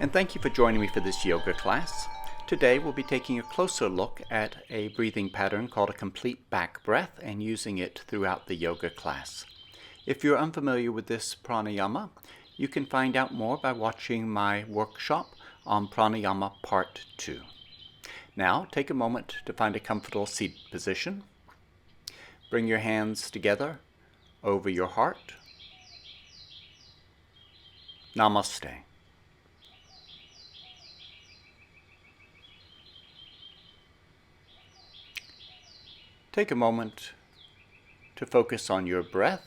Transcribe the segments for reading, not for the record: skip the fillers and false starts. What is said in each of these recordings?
and thank you for joining me for this yoga class. Today we'll be taking a closer look at a breathing pattern called a complete back breath and using it throughout the yoga class. If you're unfamiliar with this pranayama, you can find out more by watching my workshop on pranayama part 2. Now take a moment to find a comfortable seated position. Bring your hands together over your heart. Namaste. Take a moment to focus on your breath.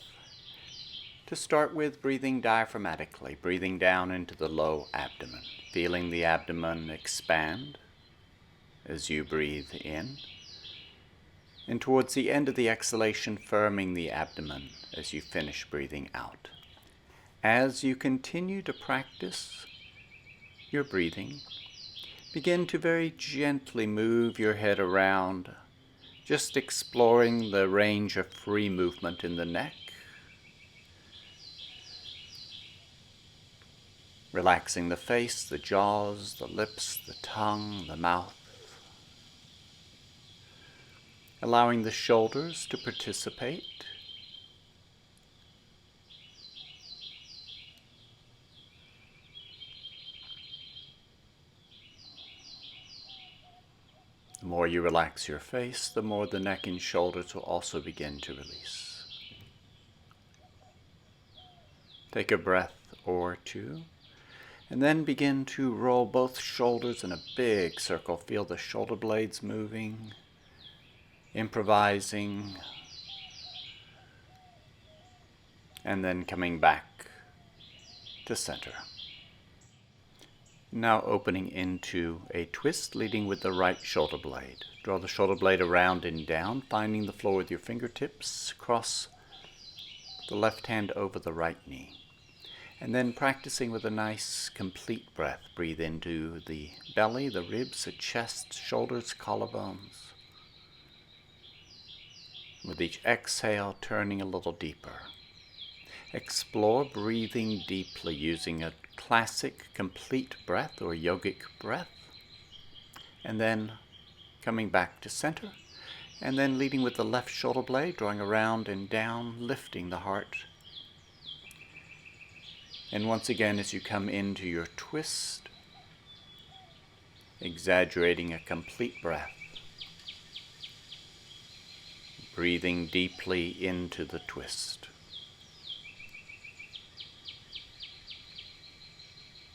To start with, breathing diaphragmatically, breathing down into the low abdomen, feeling the abdomen expand as you breathe in, and towards the end of the exhalation, firming the abdomen as you finish breathing out. As you continue to practice your breathing, begin to very gently move your head around, just exploring the range of free movement in the neck. Relaxing the face, the jaws, the lips, the tongue, the mouth. Allowing the shoulders to participate. The more you relax your face, the more the neck and shoulders will also begin to release. Take a breath or two, and then begin to roll both shoulders in a big circle. Feel the shoulder blades moving, improvising, and then coming back to center. Now opening into a twist, leading with the right shoulder blade. Draw the shoulder blade around and down, finding the floor with your fingertips. Cross the left hand over the right knee. And then practicing with a nice complete breath. Breathe into the belly, the ribs, the chest, shoulders, collarbones. With each exhale, turning a little deeper. Explore breathing deeply using a classic complete breath or yogic breath. And then coming back to center. And then leading with the left shoulder blade, drawing around and down, lifting the heart. And once again, as you come into your twist, exaggerating a complete breath. Breathing deeply into the twist.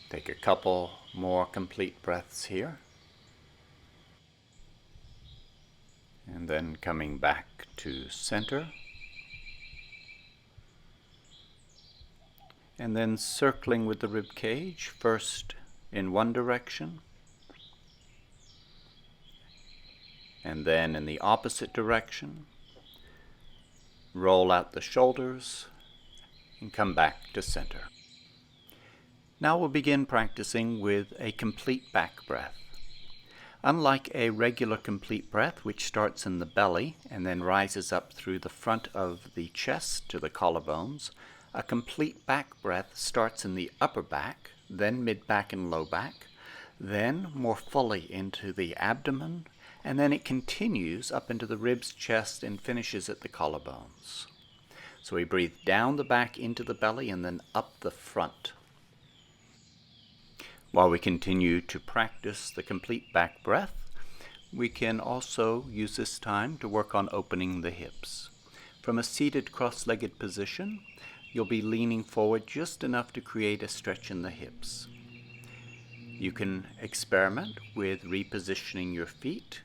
Take a couple more complete breaths here. And then coming back to center. And then circling with the rib cage, first in one direction, and then in the opposite direction. Roll out the shoulders and come back to center. Now we'll begin practicing with a complete back breath. Unlike a regular complete breath, which starts in the belly and then rises up through the front of the chest to the collarbones, a complete back breath starts in the upper back, then mid-back and low back, then more fully into the abdomen, and then it continues up into the ribs, chest, and finishes at the collarbones. So we breathe down the back into the belly and then up the front. While we continue to practice the complete back breath, we can also use this time to work on opening the hips. From a seated cross-legged position, you'll be leaning forward just enough to create a stretch in the hips. You can experiment with repositioning your feet,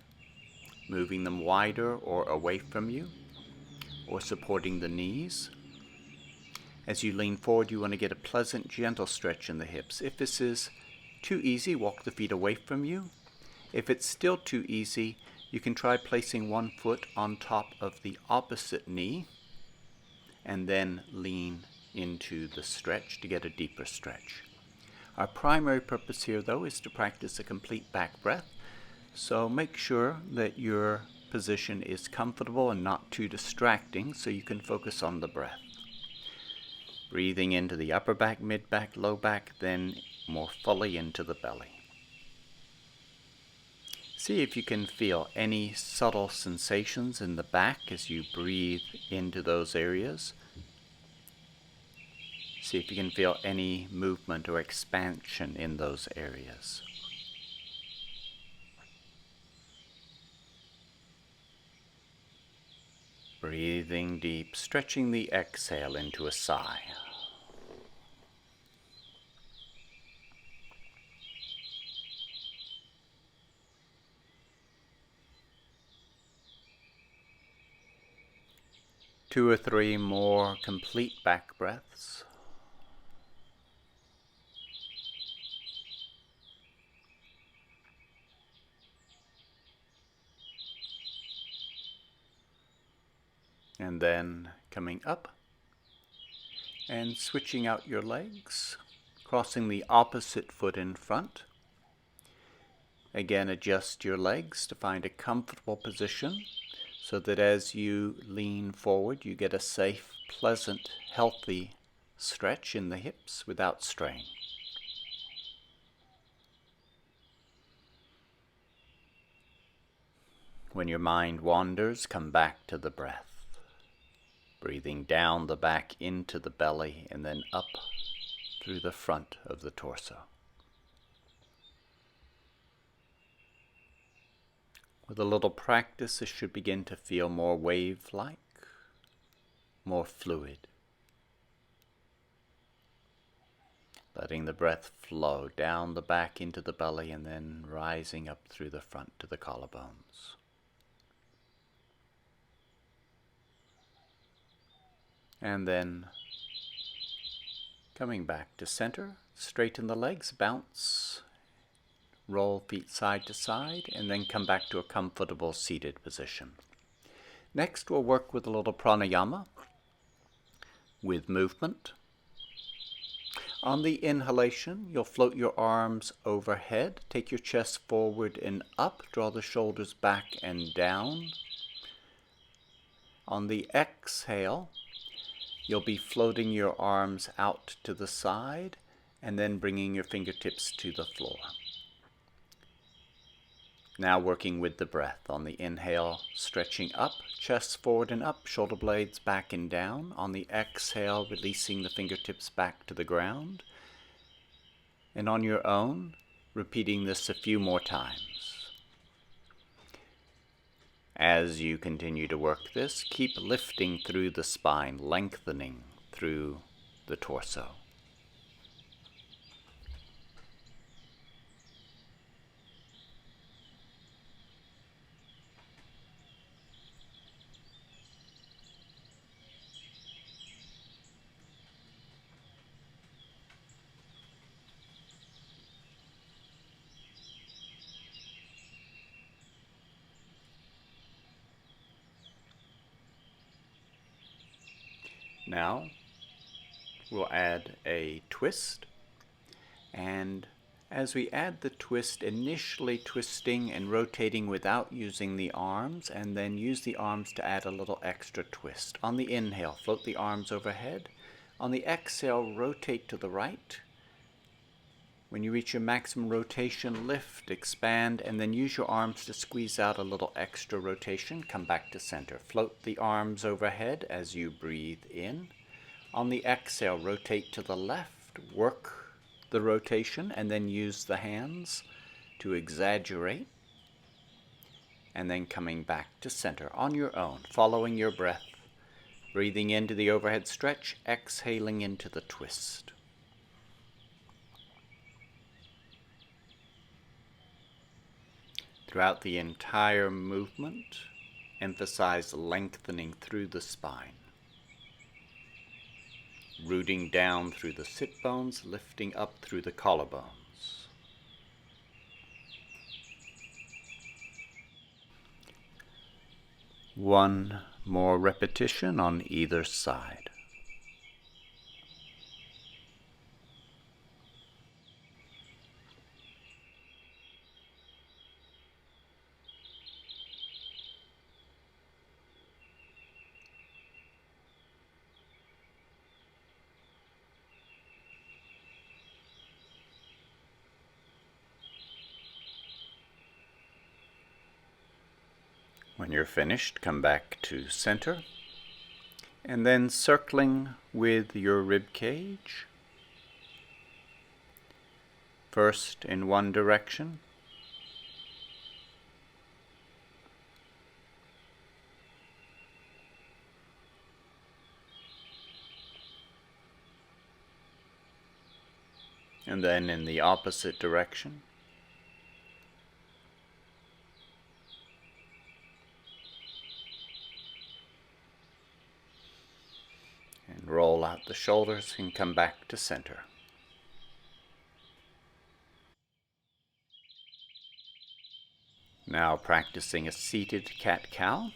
moving them wider or away from you, or supporting the knees. As you lean forward, you want to get a pleasant, gentle stretch in the hips. If this is too easy, walk the feet away from you. If it's still too easy, you can try placing one foot on top of the opposite knee and then lean into the stretch to get a deeper stretch. Our primary purpose here, though, is to practice a complete back breath. So make sure that your position is comfortable and not too distracting so you can focus on the breath. Breathing into the upper back, mid back, low back, then more fully into the belly. See if you can feel any subtle sensations in the back as you breathe into those areas. See if you can feel any movement or expansion in those areas. Breathing deep, stretching the exhale into a sigh. Two or three more complete back breaths. And then coming up and switching out your legs, crossing the opposite foot in front. Again, adjust your legs to find a comfortable position so that as you lean forward, you get a safe, pleasant, healthy stretch in the hips without strain. When your mind wanders, come back to the breath. Breathing down the back into the belly and then up through the front of the torso. With a little practice, this should begin to feel more wave-like, more fluid. Letting the breath flow down the back into the belly and then rising up through the front to the collarbones. And then coming back to center, straighten the legs, bounce, roll feet side to side, and then come back to a comfortable seated position. Next, we'll work with a little pranayama with movement. On the inhalation, you'll float your arms overhead, take your chest forward and up, draw the shoulders back and down. On the exhale, you'll be floating your arms out to the side and then bringing your fingertips to the floor. Now working with the breath. On the inhale, stretching up, chest forward and up, shoulder blades back and down. On the exhale, releasing the fingertips back to the ground. And on your own, repeating this a few more times. As you continue to work this, keep lifting through the spine, lengthening through the torso. Now, we'll add a twist, and as we add the twist, initially twisting and rotating without using the arms, and then use the arms to add a little extra twist. On the inhale, float the arms overhead. On the exhale, rotate to the right. When you reach your maximum rotation, lift, expand, and then use your arms to squeeze out a little extra rotation. Come back to center. Float the arms overhead as you breathe in. On the exhale, rotate to the left, work the rotation, and then use the hands to exaggerate. And then coming back to center on your own, following your breath. Breathing into the overhead stretch, exhaling into the twist. Throughout the entire movement, emphasize lengthening through the spine. Rooting down through the sit bones, lifting up through the collarbones. One more repetition on either side. When you're finished, come back to center, and then circling with your rib cage, first in one direction, and then in the opposite direction. And roll out the shoulders and come back to center. Now practicing a seated cat-cow.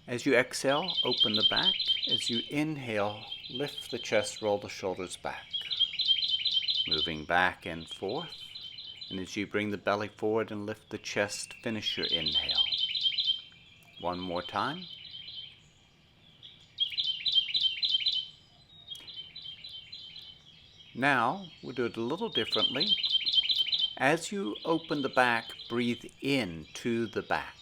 As you exhale, open the back. As you inhale, lift the chest, roll the shoulders back. Moving back and forth. And as you bring the belly forward and lift the chest, finish your inhale. One more time. Now, we'll do it a little differently. As you open the back, breathe in to the back.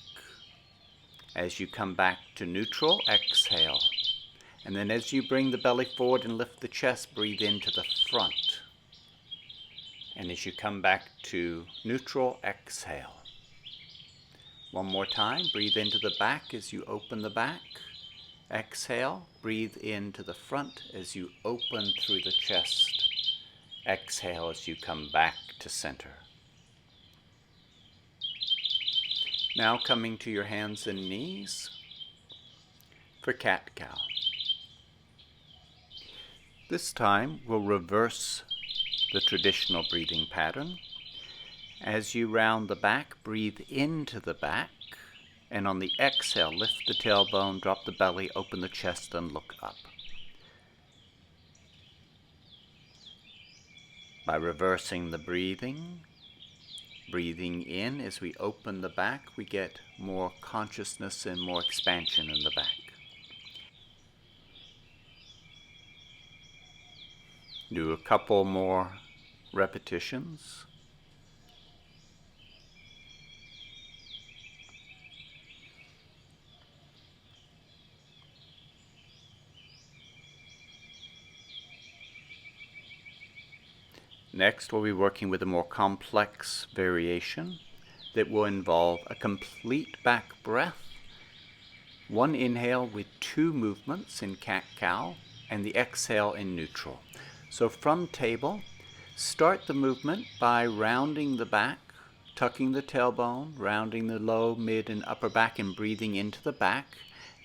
As you come back to neutral, exhale. And then as you bring the belly forward and lift the chest, breathe into the front. And as you come back to neutral, exhale. One more time, breathe into the back as you open the back. Exhale, breathe into the front as you open through the chest. Exhale as you come back to center. Now coming to your hands and knees for cat-cow. This time we'll reverse the traditional breathing pattern. As you round the back, breathe into the back, and on the exhale, lift the tailbone, drop the belly, open the chest, and look up. By reversing the breathing in as we open the back, we get more consciousness and more expansion in the back. Do a couple more repetitions. Next, we'll be working with a more complex variation that will involve a complete back breath, one inhale with 2 movements in cat-cow, and the exhale in neutral. So from table, start the movement by rounding the back, tucking the tailbone, rounding the low, mid, and upper back, and breathing into the back.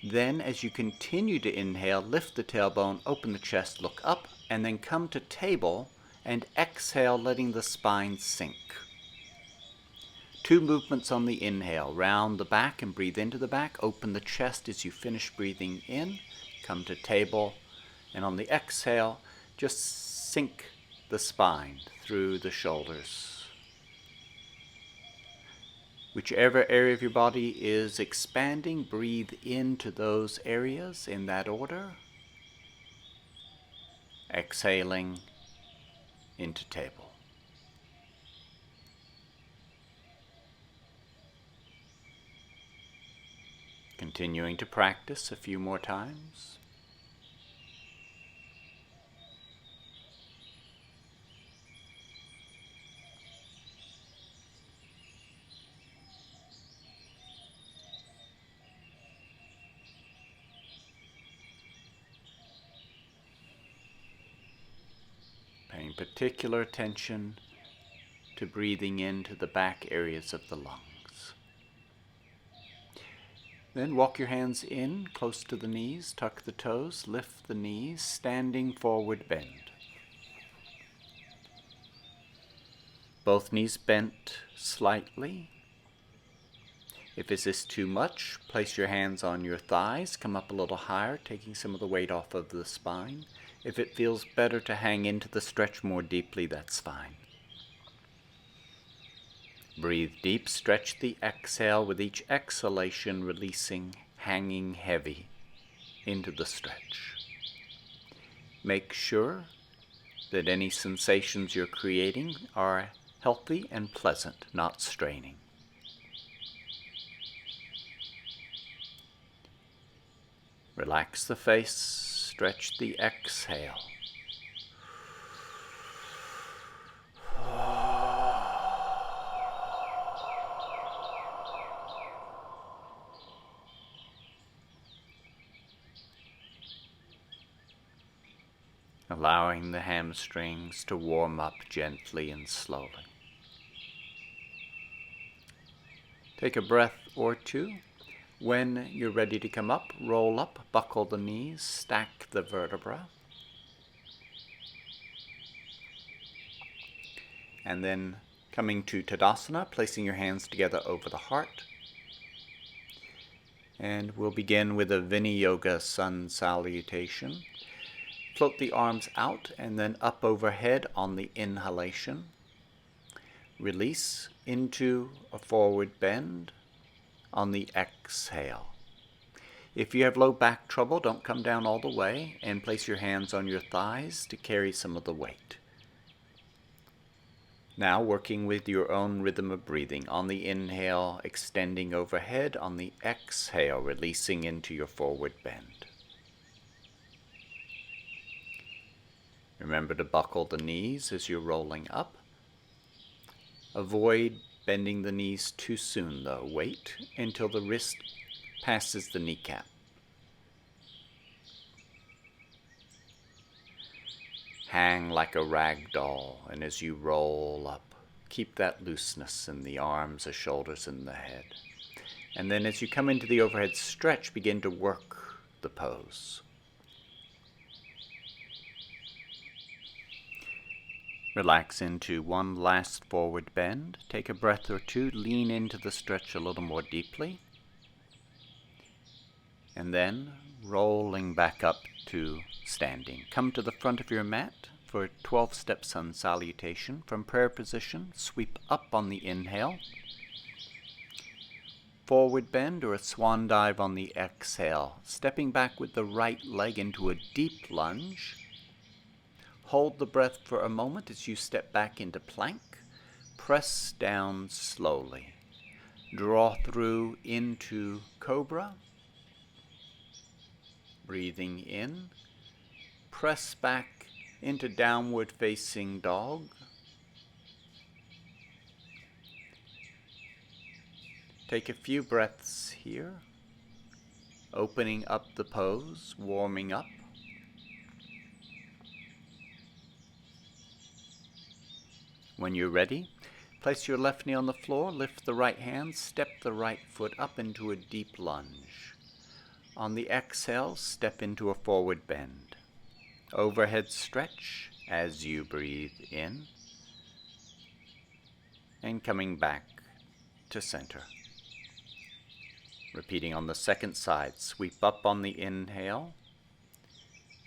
Then, as you continue to inhale, lift the tailbone, open the chest, look up, and then come to table, and exhale, letting the spine sink. 2 movements on the inhale. Round the back and breathe into the back. Open the chest as you finish breathing in. Come to table. And on the exhale, just sink the spine through the shoulders. Whichever area of your body is expanding, breathe into those areas in that order. Exhaling into table. Continuing to practice a few more times. Paying particular attention to breathing into the back areas of the lungs. Then walk your hands in close to the knees, tuck the toes, lift the knees, standing forward bend. Both knees bent slightly. If this is too much, place your hands on your thighs, come up a little higher, taking some of the weight off of the spine. If it feels better to hang into the stretch more deeply, that's fine. Breathe deep, stretch the exhale with each exhalation, releasing, hanging heavy into the stretch. Make sure that any sensations you're creating are healthy and pleasant, not straining. Relax the face, stretch the exhale. Allowing the hamstrings to warm up gently and slowly. Take a breath or two. When you're ready to come up, roll up, buckle the knees, stack the vertebra. And then coming to Tadasana, placing your hands together over the heart. And we'll begin with a Vinyasa sun salutation. Float the arms out and then up overhead on the inhalation. Release into a forward bend on the exhale. If you have low back trouble, don't come down all the way and place your hands on your thighs to carry some of the weight. Now working with your own rhythm of breathing. On the inhale, extending overhead. On the exhale, releasing into your forward bend. Remember to buckle the knees as you're rolling up. Avoid bending the knees too soon though. Wait until the wrist passes the kneecap. Hang like a rag doll, and as you roll up, keep that looseness in the arms, the shoulders, and the head. And then as you come into the overhead stretch, begin to work the pose. Relax into one last forward bend. Take a breath or two. Lean into the stretch a little more deeply. And then rolling back up to standing. Come to the front of your mat for a 12-step sun salutation. From prayer position, sweep up on the inhale. Forward bend or a swan dive on the exhale. Stepping back with the right leg into a deep lunge. Hold the breath for a moment as you step back into plank. Press down slowly. Draw through into cobra. Breathing in. Press back into downward facing dog. Take a few breaths here. Opening up the pose, warming up. When you're ready, place your left knee on the floor, lift the right hand, step the right foot up into a deep lunge. On the exhale, step into a forward bend. Overhead stretch as you breathe in. And coming back to center. Repeating on the second side, sweep up on the inhale.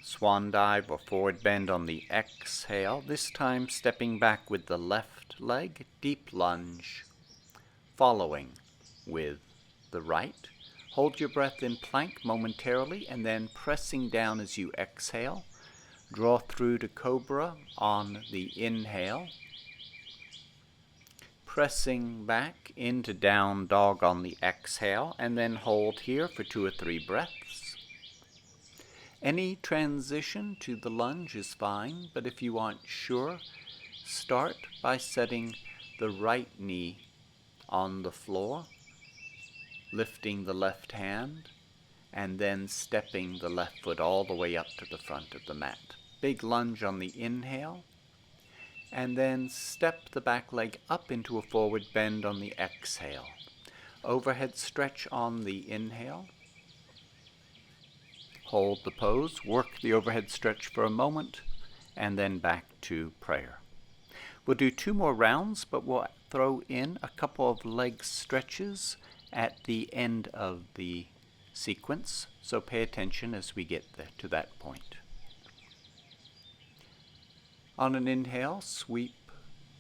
Swan dive or forward bend on the exhale, this time stepping back with the left leg, deep lunge, following with the right. Hold your breath in plank momentarily and then pressing down as you exhale. Draw through to cobra on the inhale. Pressing back into down dog on the exhale and then hold here for 2 or 3 breaths. Any transition to the lunge is fine, but if you aren't sure, start by setting the right knee on the floor, lifting the left hand, and then stepping the left foot all the way up to the front of the mat. Big lunge on the inhale, and then step the back leg up into a forward bend on the exhale. Overhead stretch on the inhale. Hold the pose, work the overhead stretch for a moment, and then back to prayer. We'll do 2 more rounds, but we'll throw in a couple of leg stretches at the end of the sequence, so pay attention as we get to that point. On an inhale, sweep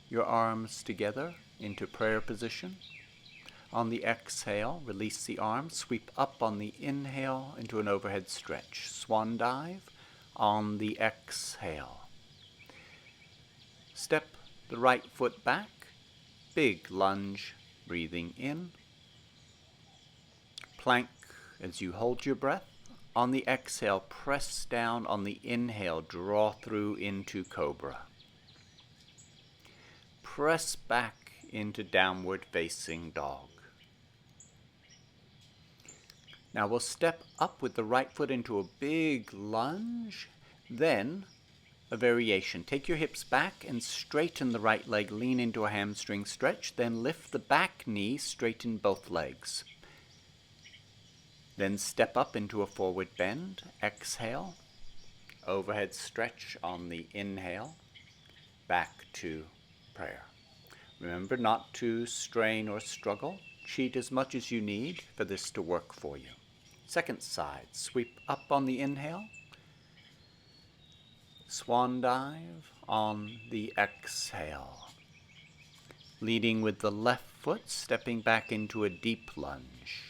your arms together into prayer position. On the exhale, release the arms, sweep up on the inhale into an overhead stretch. Swan dive on the exhale. Step the right foot back, big lunge, breathing in. Plank as you hold your breath. On the exhale, press down. On the inhale, draw through into cobra. Press back into downward facing dog. Now we'll step up with the right foot into a big lunge, then a variation. Take your hips back and straighten the right leg, lean into a hamstring stretch, then lift the back knee, straighten both legs. Then step up into a forward bend, exhale, overhead stretch on the inhale, back to prayer. Remember not to strain or struggle. Cheat as much as you need for this to work for you. Second side, sweep up on the inhale, swan dive on the exhale. Leading with the left foot, stepping back into a deep lunge.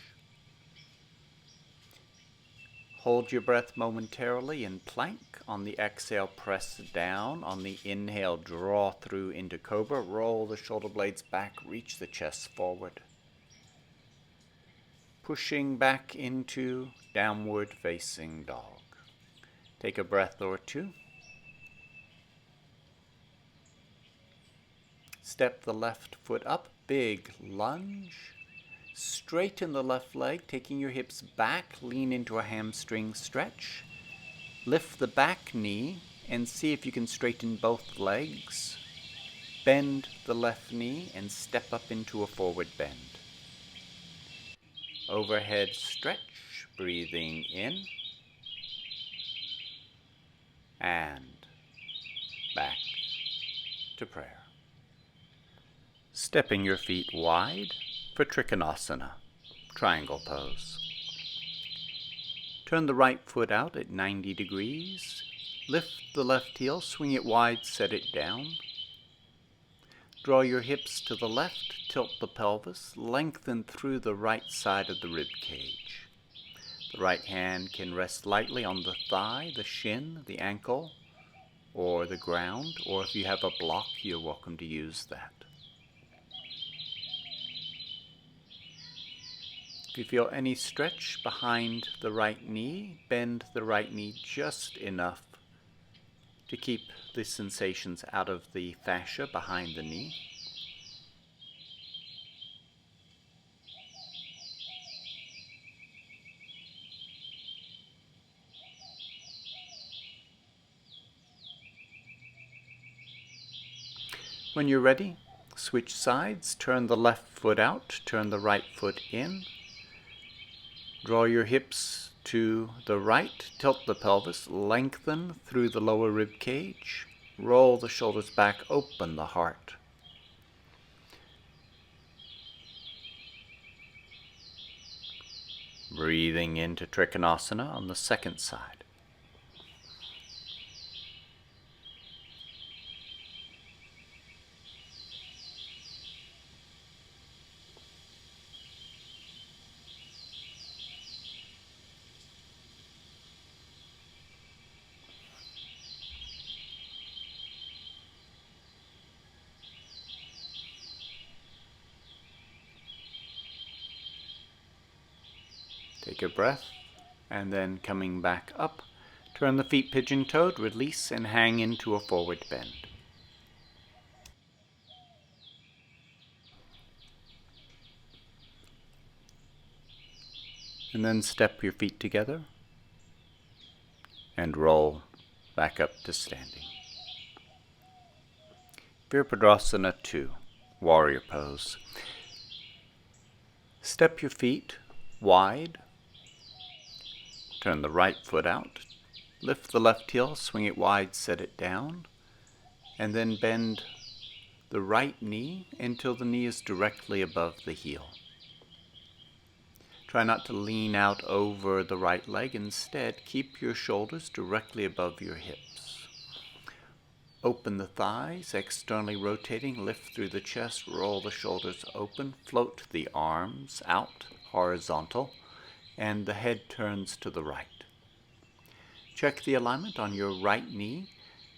Hold your breath momentarily in plank. On the exhale, press down. On the inhale, draw through into cobra. Roll the shoulder blades back, reach the chest forward. Pushing back into downward facing dog. Take a breath or two. Step the left foot up, big lunge. Straighten the left leg, taking your hips back, lean into a hamstring stretch. Lift the back knee and see if you can straighten both legs. Bend the left knee and step up into a forward bend. Overhead stretch, breathing in and back to prayer. Stepping your feet wide for Trikonasana, triangle pose. Turn the right foot out at 90 degrees. Lift the left heel, swing it wide, set it down. Draw your hips to the left, tilt the pelvis, lengthen through the right side of the rib cage. The right hand can rest lightly on the thigh, the shin, the ankle, or the ground, or if you have a block, you're welcome to use that. If you feel any stretch behind the right knee, bend the right knee just enough to keep the sensations out of the fascia behind the knee. When you're ready, switch sides, turn the left foot out, turn the right foot in. Draw your hips to the right, tilt the pelvis, lengthen through the lower rib cage, roll the shoulders back, open the heart. Breathing into Trikonasana on the second side. Take a breath, and then coming back up, turn the feet pigeon-toed, release and hang into a forward bend. And then step your feet together and roll back up to standing. Virabhadrasana 2, warrior pose. Step your feet wide. Turn the right foot out, lift the left heel, swing it wide, set it down, and then bend the right knee until the knee is directly above the heel. Try not to lean out over the right leg. Instead, keep your shoulders directly above your hips. Open the thighs, externally rotating, lift through the chest, roll the shoulders open, float the arms out, horizontal, and the head turns to the right. Check the alignment on your right knee.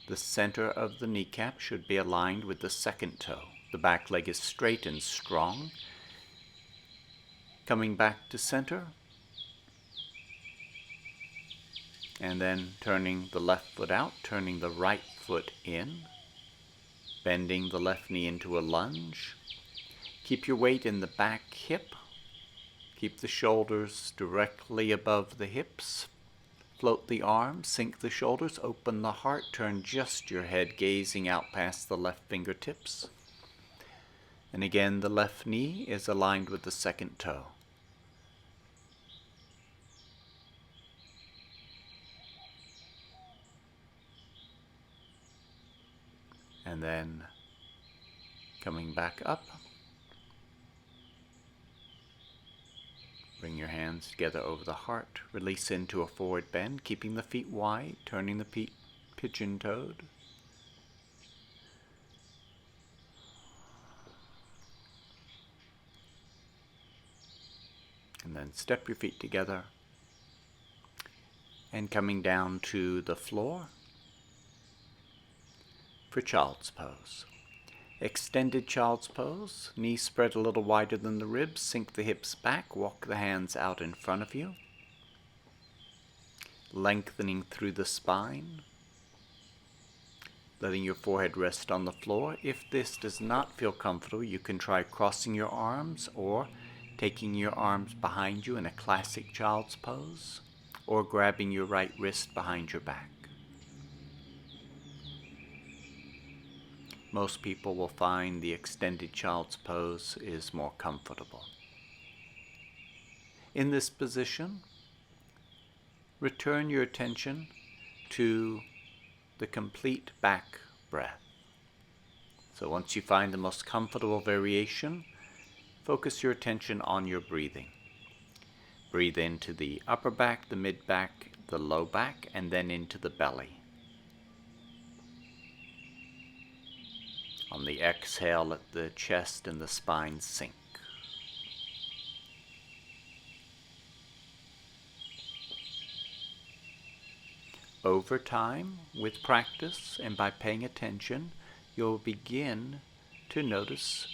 The center of the kneecap should be aligned with the second toe. The back leg is straight and strong. Coming back to center. And then turning the left foot out, turning the right foot in, bending the left knee into a lunge. Keep your weight in the back hip. Keep the shoulders directly above the hips. Float the arms, sink the shoulders, open the heart, turn just your head, gazing out past the left fingertips. And again, the left knee is aligned with the second toe. And then coming back up. Bring your hands together over the heart. Release into a forward bend, keeping the feet wide, turning the feet pigeon-toed. And then step your feet together. And coming down to the floor for child's pose. Extended child's pose, knees spread a little wider than the ribs, sink the hips back, walk the hands out in front of you, lengthening through the spine, letting your forehead rest on the floor. If this does not feel comfortable, you can try crossing your arms or taking your arms behind you in a classic child's pose, or grabbing your right wrist behind your back. Most people will find the extended child's pose is more comfortable. In this position, return your attention to the complete back breath. So once you find the most comfortable variation, focus your attention on your breathing. Breathe into the upper back, the mid back, the low back, and then into the belly. On the exhale, let the chest and the spine sink. Over time, with practice and by paying attention, you'll begin to notice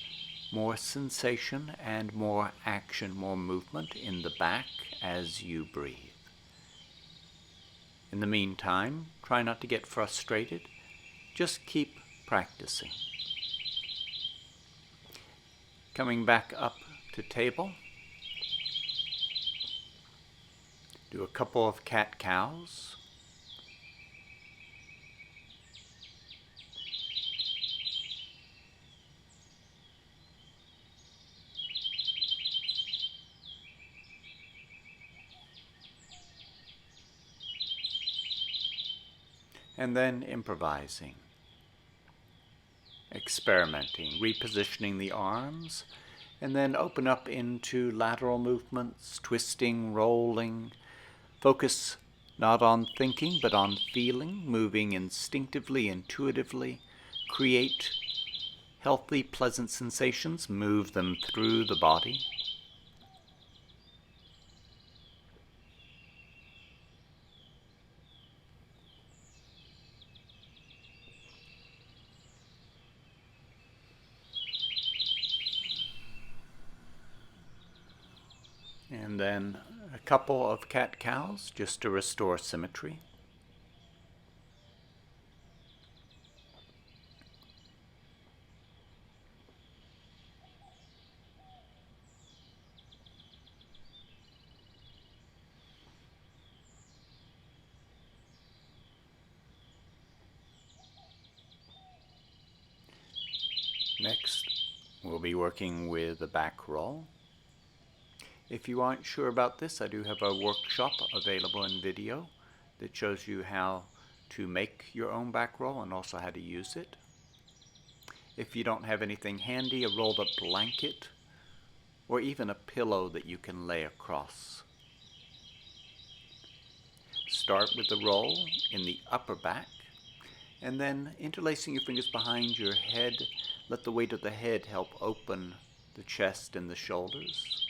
more sensation and more action, more movement in the back as you breathe. In the meantime, try not to get frustrated. Just keep practicing. Coming back up to table. Do a couple of cat-cows. And then improvising. Experimenting, repositioning the arms, and then open up into lateral movements, twisting, rolling. Focus not on thinking, but on feeling, moving instinctively, intuitively. Create healthy, pleasant sensations, move them through the body. And then a couple of cat-cows just to restore symmetry. Next, we'll be working with the back roll. If you aren't sure about this, I do have a workshop available in video that shows you how to make your own back roll and also how to use it. If you don't have anything handy, a rolled up blanket or even a pillow that you can lay across. Start with the roll in the upper back, and then interlacing your fingers behind your head, let the weight of the head help open the chest and the shoulders.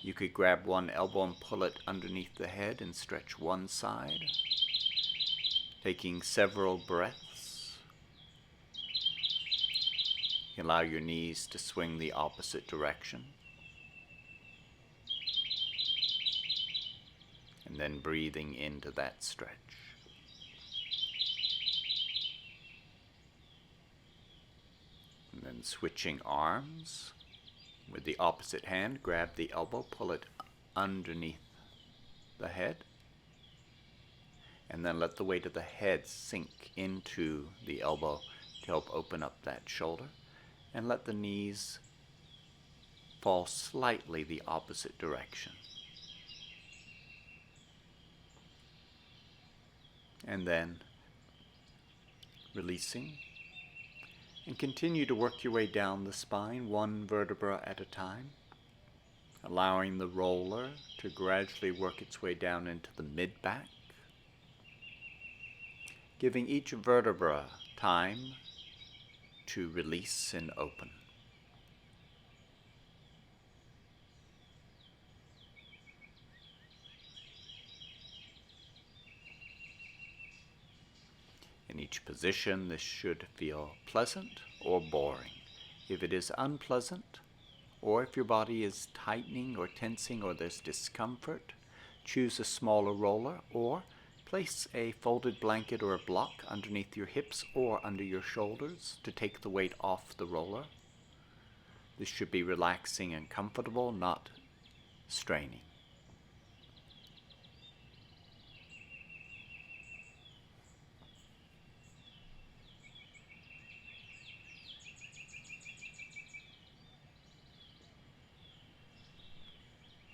You could grab one elbow and pull it underneath the head and stretch one side, taking several breaths. Allow your knees to swing the opposite direction. and then breathing into that stretch. And then switching arms. With the opposite hand, grab the elbow, pull it underneath the head, and then let the weight of the head sink into the elbow to help open up that shoulder, and let the knees fall slightly the opposite direction. And then releasing, and continue to work your way down the spine, one vertebra at a time, allowing the roller to gradually work its way down into the mid-back, giving each vertebra time to release and open. In each position, this should feel pleasant or boring. If it is unpleasant, or if your body is tightening or tensing or there's discomfort, choose a smaller roller or place a folded blanket or a block underneath your hips or under your shoulders to take the weight off the roller. This should be relaxing and comfortable, not straining.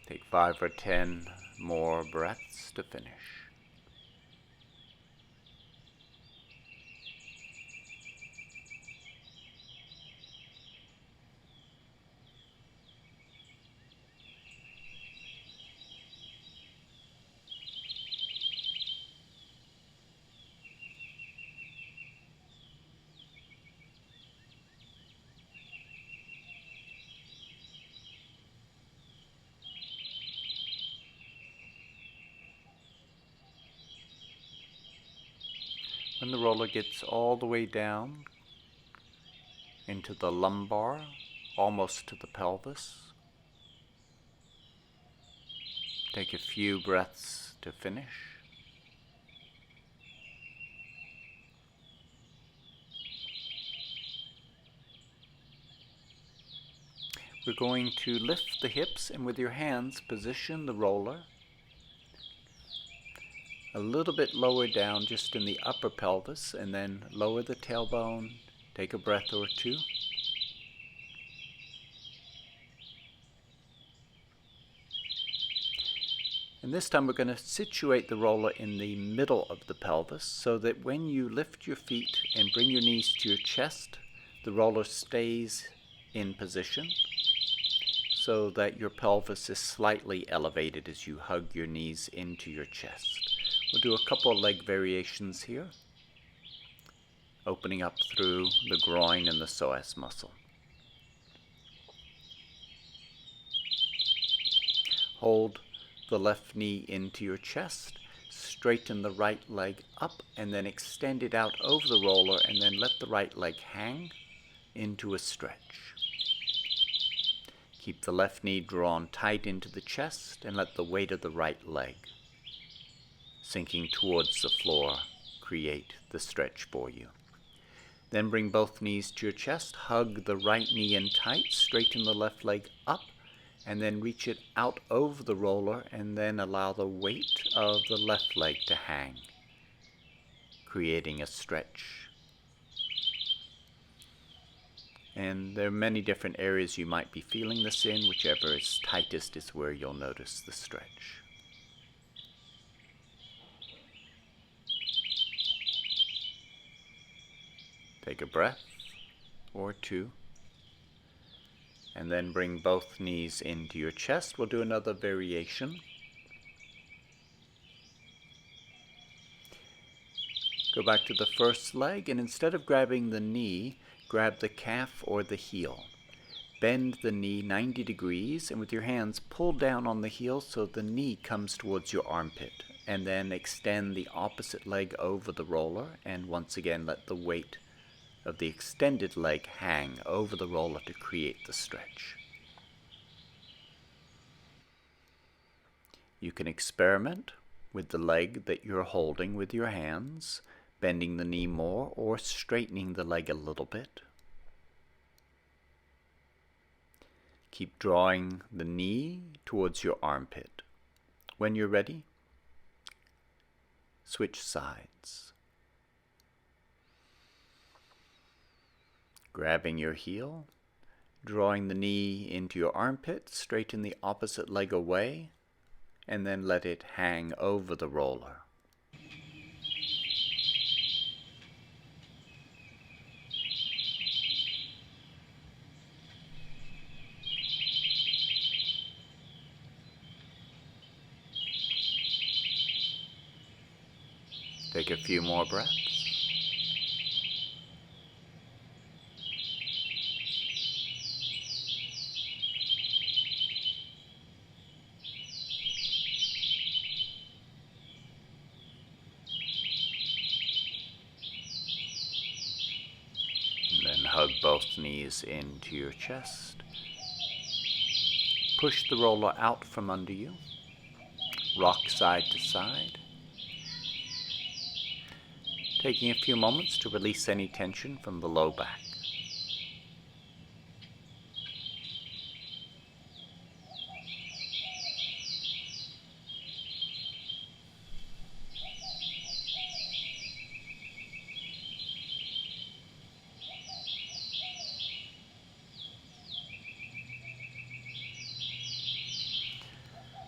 Take 5 or 10 more breaths to finish. When the roller gets all the way down into the lumbar, almost to the pelvis, take a few breaths to finish. We're going to lift the hips and with your hands position the roller a little bit lower down just in the upper pelvis, and then lower the tailbone, take a breath or two. And this time we're going to situate the roller in the middle of the pelvis so that when you lift your feet and bring your knees to your chest, the roller stays in position so that your pelvis is slightly elevated as you hug your knees into your chest. We'll do a couple of leg variations here, opening up through the groin and the psoas muscle. Hold the left knee into your chest, straighten the right leg up, and then extend it out over the roller, and then let the right leg hang into a stretch. Keep the left knee drawn tight into the chest, and let the weight of the right leg sinking towards the floor create the stretch for you. Then bring both knees to your chest, hug the right knee in tight, straighten the left leg up, and then reach it out over the roller, and then allow the weight of the left leg to hang, creating a stretch. And there are many different areas you might be feeling this in. Whichever is tightest is where you'll notice the stretch. Take a breath or two, and then bring both knees into your chest. We'll do another variation. Go back to the first leg, and instead of grabbing the knee, grab the calf or the heel. Bend the knee 90 degrees, and with your hands pull down on the heel so the knee comes towards your armpit. And then extend the opposite leg over the roller, and once again let the weight of the extended leg hang over the roller to create the stretch. You can experiment with the leg that you're holding with your hands, bending the knee more or straightening the leg a little bit. Keep drawing the knee towards your armpit. When you're ready, switch sides. Grabbing your heel, drawing the knee into your armpit, straighten the opposite leg away, and then let it hang over the roller. Take a few more breaths. And then hug both knees into your chest. Push the roller out from under you. Rock side to side. Taking a few moments to release any tension from the low back.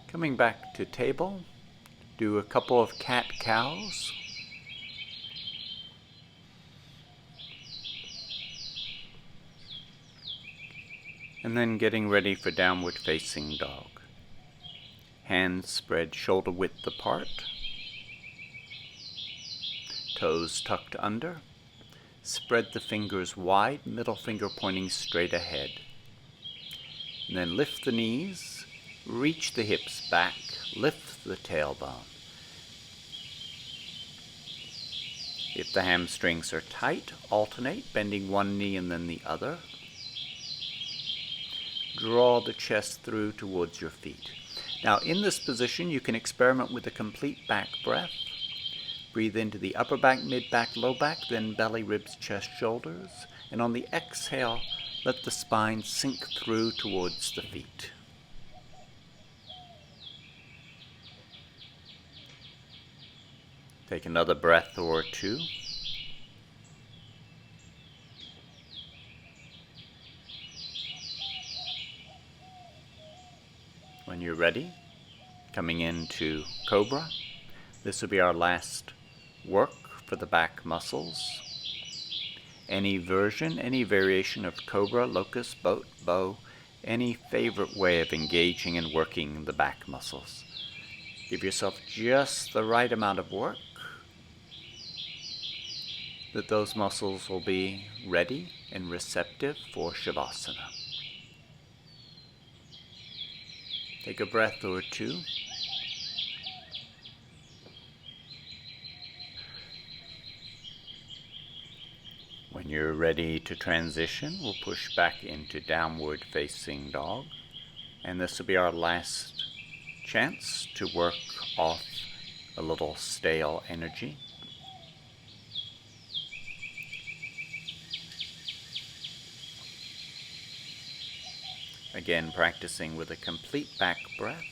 Coming back to table, do a couple of cat-cows. And then getting ready for downward facing dog. Hands spread shoulder width apart. Toes tucked under. Spread the fingers wide, middle finger pointing straight ahead. And then lift the knees, reach the hips back, lift the tailbone. If the hamstrings are tight, alternate, bending one knee and then the other. Draw the chest through towards your feet. Now in this position you can experiment with a complete back breath. Breathe into the upper back, mid back, low back, then belly, ribs, chest, shoulders. And on the exhale, let the spine sink through towards the feet. Take another breath or two. When you're ready, coming into Cobra. This will be our last work for the back muscles. Any version, any variation of Cobra, locust, boat, bow, any favorite way of engaging and working the back muscles. Give yourself just the right amount of work that those muscles will be ready and receptive for Shavasana. Take a breath or two. When you're ready to transition, we'll push back into downward facing dog. And this will be our last chance to work off a little stale energy. Again, practicing with a complete back breath.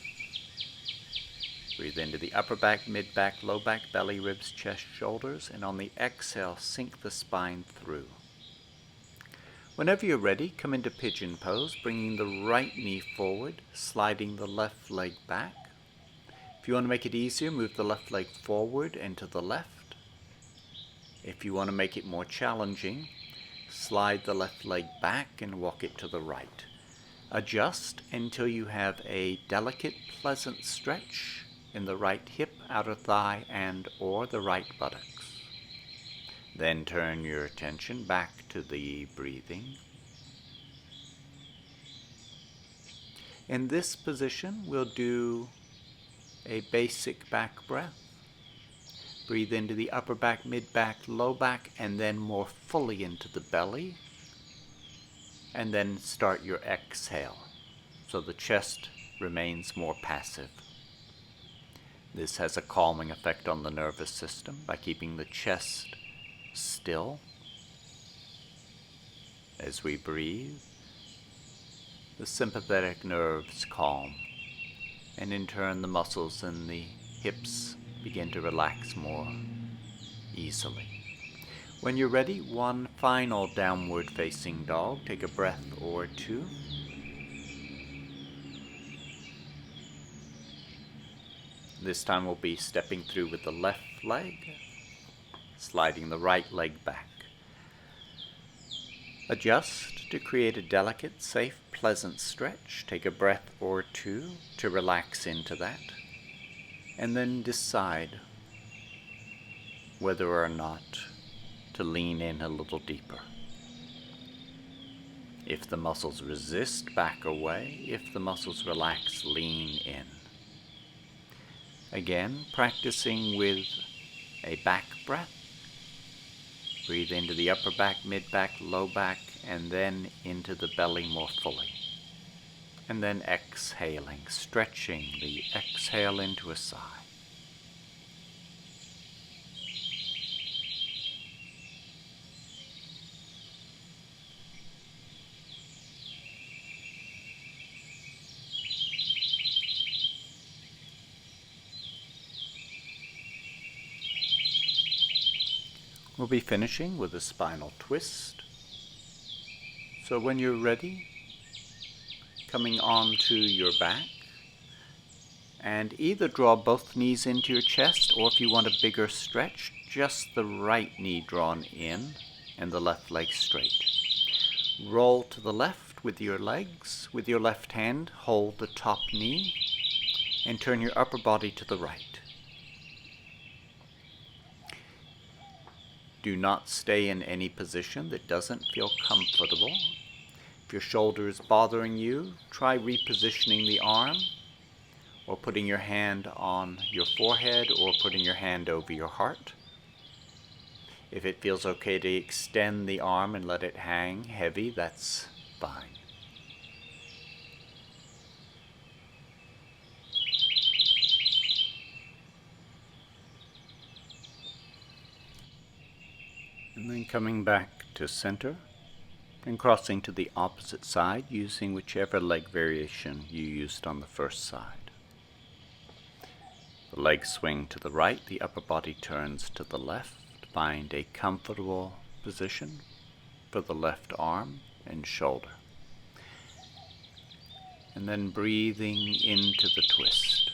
Breathe into the upper back, mid back, low back, belly, ribs, chest, shoulders, and on the exhale, sink the spine through. Whenever you're ready, come into pigeon pose, bringing the right knee forward, sliding the left leg back. If you want to make it easier, move the left leg forward and to the left. If you want to make it more challenging, slide the left leg back and walk it to the right. Adjust until you have a delicate, pleasant stretch in the right hip, outer thigh, and or the right buttocks. Then turn your attention back to the breathing. In this position, we'll do a basic back breath. Breathe into the upper back, mid back, low back, and then more fully into the belly. And then start your exhale, so the chest remains more passive. This has a calming effect on the nervous system by keeping the chest still as we breathe. The sympathetic nerves calm, and in turn the muscles in the hips begin to relax more easily. When you're ready, one final downward facing dog. Take a breath or two. This time we'll be stepping through with the left leg, sliding the right leg back. Adjust to create a delicate, safe, pleasant stretch. Take a breath or two to relax into that, and then decide whether or not to lean in a little deeper. If the muscles resist, back away. If the muscles relax, lean in. Again, practicing with a back breath. Breathe into the upper back, mid back, low back, and then into the belly more fully. And then exhaling, stretching the exhale into a sigh. We'll be finishing with a spinal twist. So when you're ready, coming onto your back, and either draw both knees into your chest, or if you want a bigger stretch, just the right knee drawn in and the left leg straight. Roll to the left with your legs. With your left hand, hold the top knee and turn your upper body to the right. Do not stay in any position that doesn't feel comfortable. If your shoulder is bothering you, try repositioning the arm, or putting your hand on your forehead, or putting your hand over your heart. If it feels okay to extend the arm and let it hang heavy, that's fine. And then coming back to center and crossing to the opposite side using whichever leg variation you used on the first side. The legs swing to the right, the upper body turns to the left. Find a comfortable position for the left arm and shoulder. And then breathing into the twist.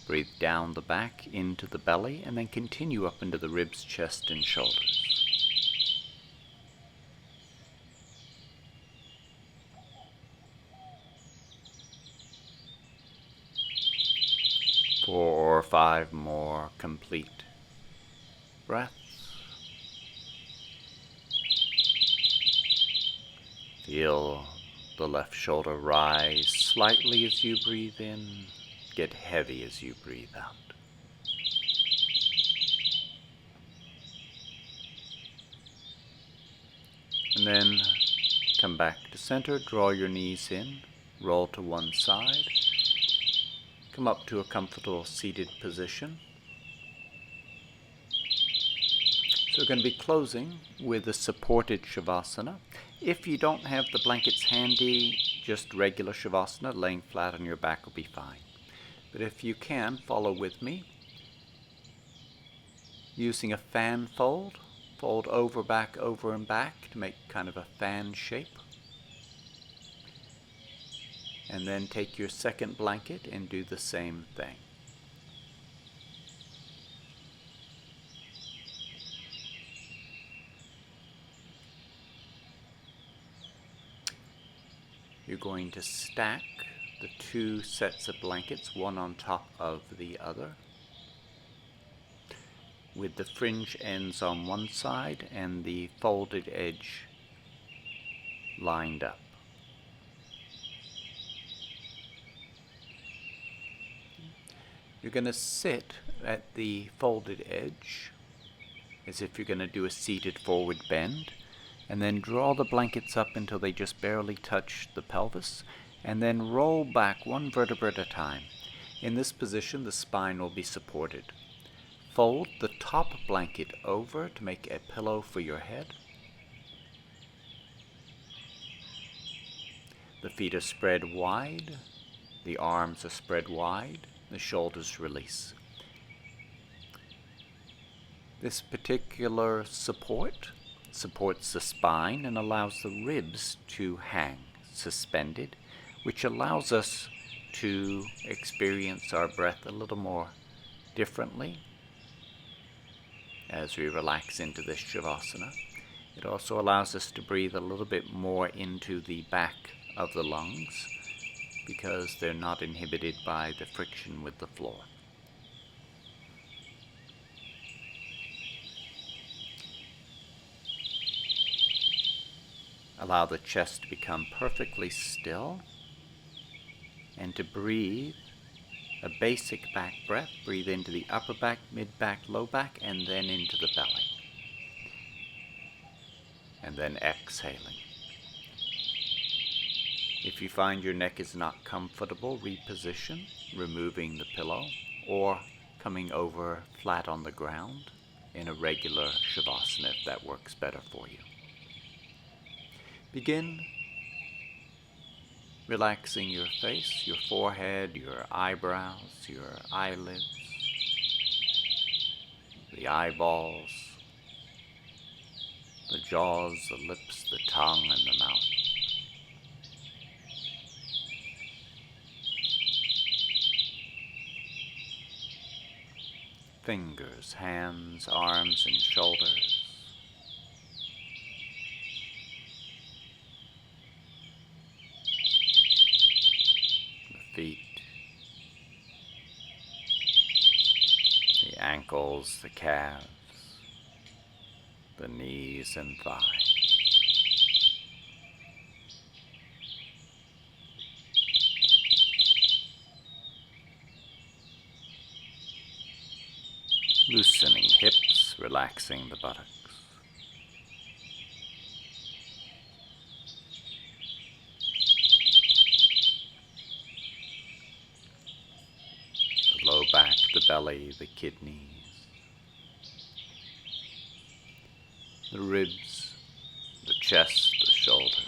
Breathe down the back into the belly and then continue up into the ribs, chest, and shoulders. Four or five more complete breaths. Feel the left shoulder rise slightly as you breathe in, get heavy as you breathe out. And then come back to center, draw your knees in, roll to one side, come up to a comfortable seated position. So we're going to be closing with a supported Shavasana. If you don't have the blankets handy, just regular Shavasana, laying flat on your back will be fine. But if you can, follow with me. Using a fan fold, fold over, and back to make kind of a fan shape. And then take your second blanket and do the same thing. You're going to stack the two sets of blankets, one on top of the other, with the fringe ends on one side and the folded edge lined up. You're going to sit at the folded edge as if you're going to do a seated forward bend, and then draw the blankets up until they just barely touch the pelvis, and then roll back one vertebra at a time. In this position, the spine will be supported. Fold the top blanket over to make a pillow for your head. The feet are spread wide, the arms are spread wide, the shoulders release. This particular support supports the spine and allows the ribs to hang suspended, which allows us to experience our breath a little more differently as we relax into this Shavasana. It also allows us to breathe a little bit more into the back of the lungs because they're not inhibited by the friction with the floor. Allow the chest to become perfectly still and to breathe a basic back breath. Breathe into the upper back, mid back, low back, and then into the belly. And then exhaling. If you find your neck is not comfortable, reposition, removing the pillow or coming over flat on the ground in a regular Shavasana if that works better for you. Begin relaxing your face, your forehead, your eyebrows, your eyelids, the eyeballs, the jaws, the lips, the tongue, and the mouth. Fingers, hands, arms, and shoulders. Feet, the ankles, the calves, the knees and thighs. Loosening hips, relaxing the buttocks. The low back, the belly, the kidneys, the ribs, the chest, the shoulders.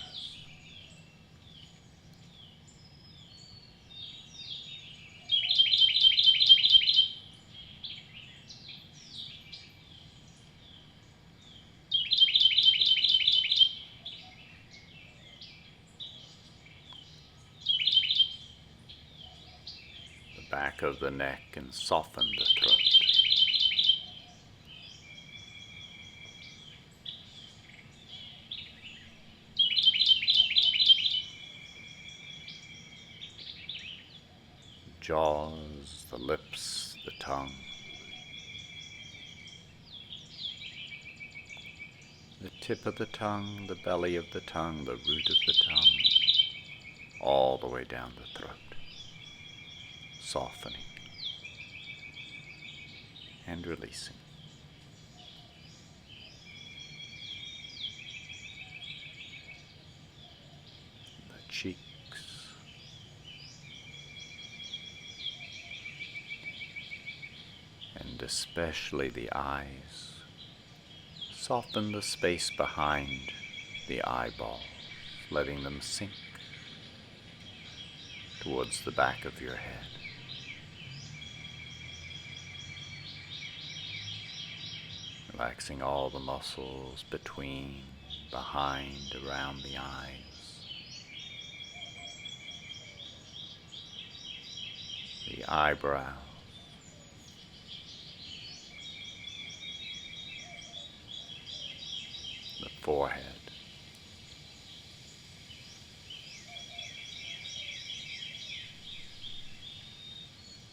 The back of the neck and soften the throat. Jaws, the lips, the tongue. The tip of the tongue, the belly of the tongue, the root of the tongue, all the way down the throat. Softening and releasing. The cheeks, and especially the eyes. Soften the space behind the eyeballs, letting them sink towards the back of your head. Relaxing all the muscles between, behind, around the eyes. The eyebrows. The forehead.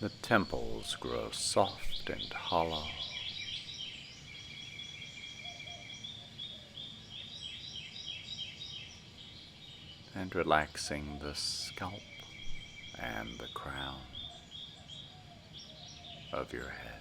The temples grow soft and hollow. And relaxing the scalp and the crown of your head.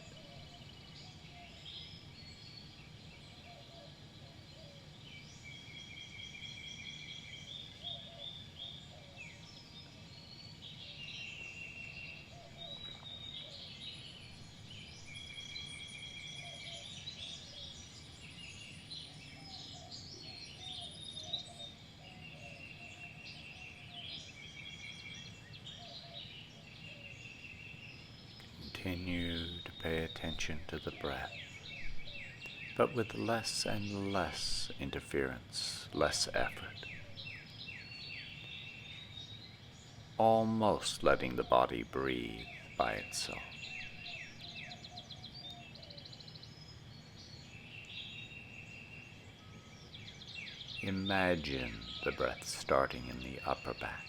Continue to pay attention to the breath, but with less and less interference, less effort. Almost letting the body breathe by itself. Imagine the breath starting in the upper back,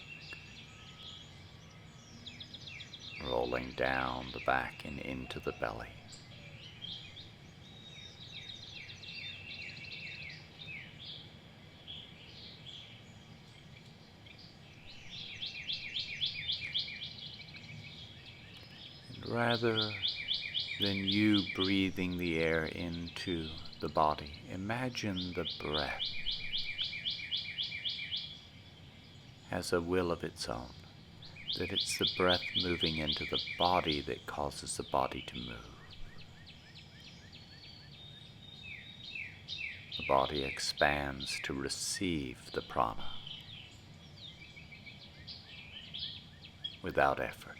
rolling down the back and into the belly. And rather than you breathing the air into the body, imagine the breath has a will of its own, that it's the breath moving into the body that causes the body to move. The body expands to receive the prana without effort.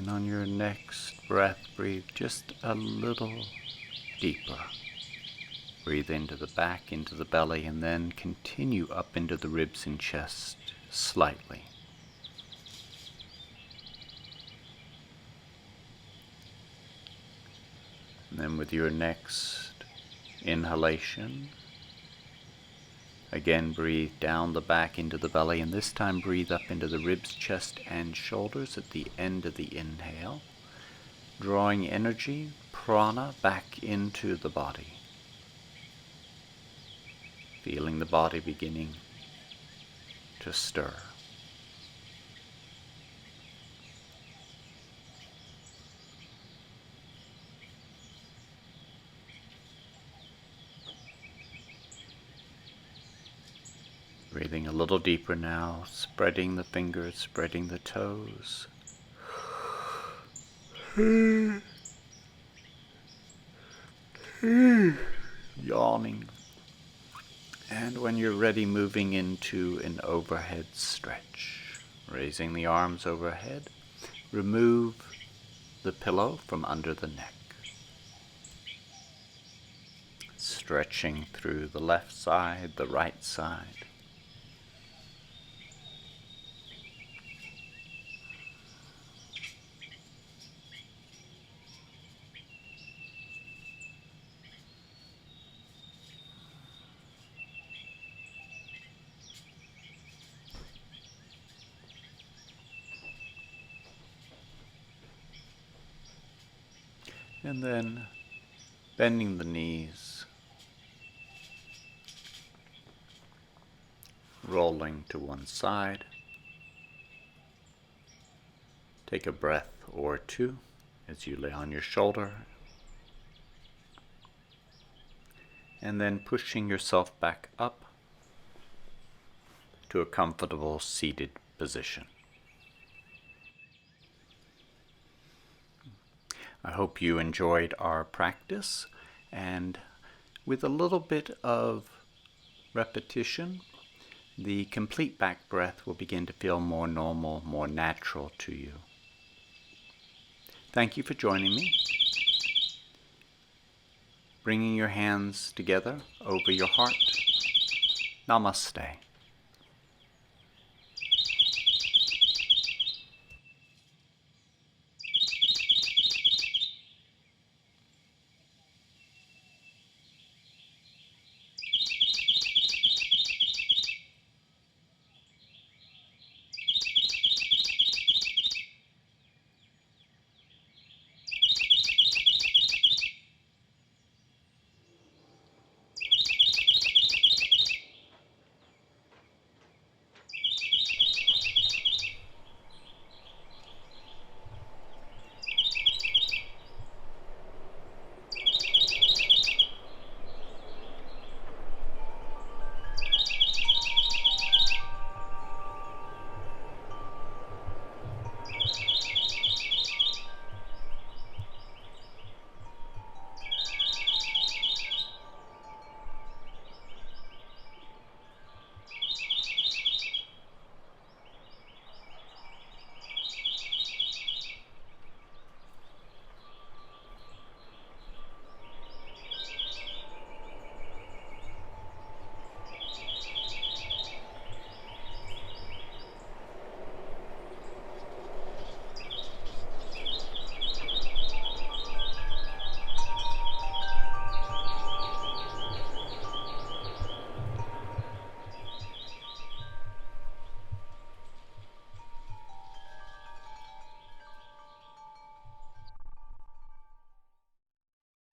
And on your next breath, breathe just a little deeper. Breathe into the back, into the belly, and then continue up into the ribs and chest slightly. And then with your next inhalation, again breathe down the back into the belly, and this time breathe up into the ribs, chest, and shoulders at the end of the inhale, drawing energy, prana, back into the body. Feeling the body beginning to stir. Breathing a little deeper now, spreading the fingers, spreading the toes. Yawning. And when you're ready, moving into an overhead stretch. Raising the arms overhead, remove the pillow from under the neck. Stretching through the left side, the right side. And then bending the knees, rolling to one side. Take a breath or two as you lay on your shoulder, and then pushing yourself back up to a comfortable seated position. I hope you enjoyed our practice, and with a little bit of repetition, the complete back breath will begin to feel more normal, more natural to you. Thank you for joining me. Bringing your hands together over your heart. Namaste.